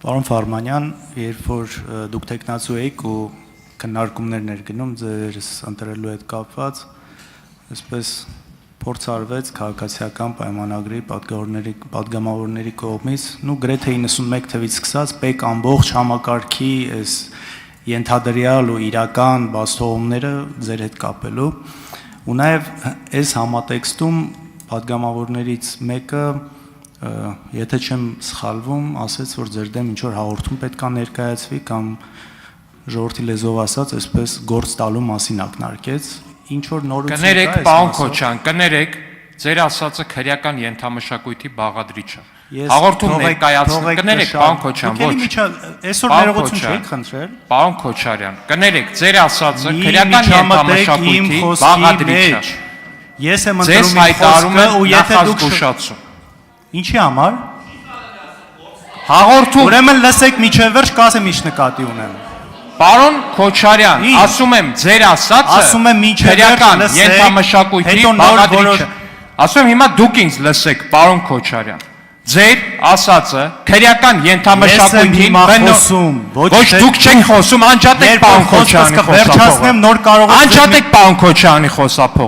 Պարոն Ֆարմանյան, երբ որ դուք տեխնացու եք ու քննարկումներ ներգնում ձեզ ընտրելու հետ կապված, այսպես փորձ արվեց քաղաքացիական պայմանագրի պատգամավորների կողմից, գրեթե 91 թվից սկսած պետք ամբողջ համակարգի այս ենթադրյալ ու իրական բացթողումները ձեր հետ կապելու, ու նաև այս համատեքստում պատգամավորներից մեկը, եթե չեմ սխալվում, ասեց, որ ձեր դեմ ինչ-որ հաղորդում պետք է ներկայացվի կամ ժողովրդի լեզվով ասած, այսպես գործ տալու մասին ակնարկեց, ինչ-որ նորություն կա։ Կներեք, պարոն Քոչարյան, կներեք, ձեր ասածը քրեական ենթամշակույթի բաղադրիչ է։ Հաղորդում ներկայացնում, կներեք, պարոն Քոչարյան, ոչ։ Այսօր ներողություն չեք խնդրել։ Պարոն Քոչարյան, կներեք, ձեր ասածը քրեական ենթամշակույթի բաղադրիչ է։ Ես եմ ձեզ ընտրում իմ խոսքը ու եթե դուք զգուշացում։ Ինչի համար։ Հաղորդում։ Ուրեմն լսեք միջև վերջ, կասեմ ինչ նկատի ունեմ։ Պարոն Քոչարյան, ասում եմ ձեր ասածը քրեական ենթամշակույթի բաղադրիչ է։ Ասում եմ հիմա դուք ինձ լսեք, պարոն Քոչարյան։ Ձեր ասածը քրեական ենթամշակույթին ոչ դուք չեք խոսում, անջատեք պարոն Քոչարյանի խոսափողը։ Անջատեք պարոն Քոչարյանի խոսափողը։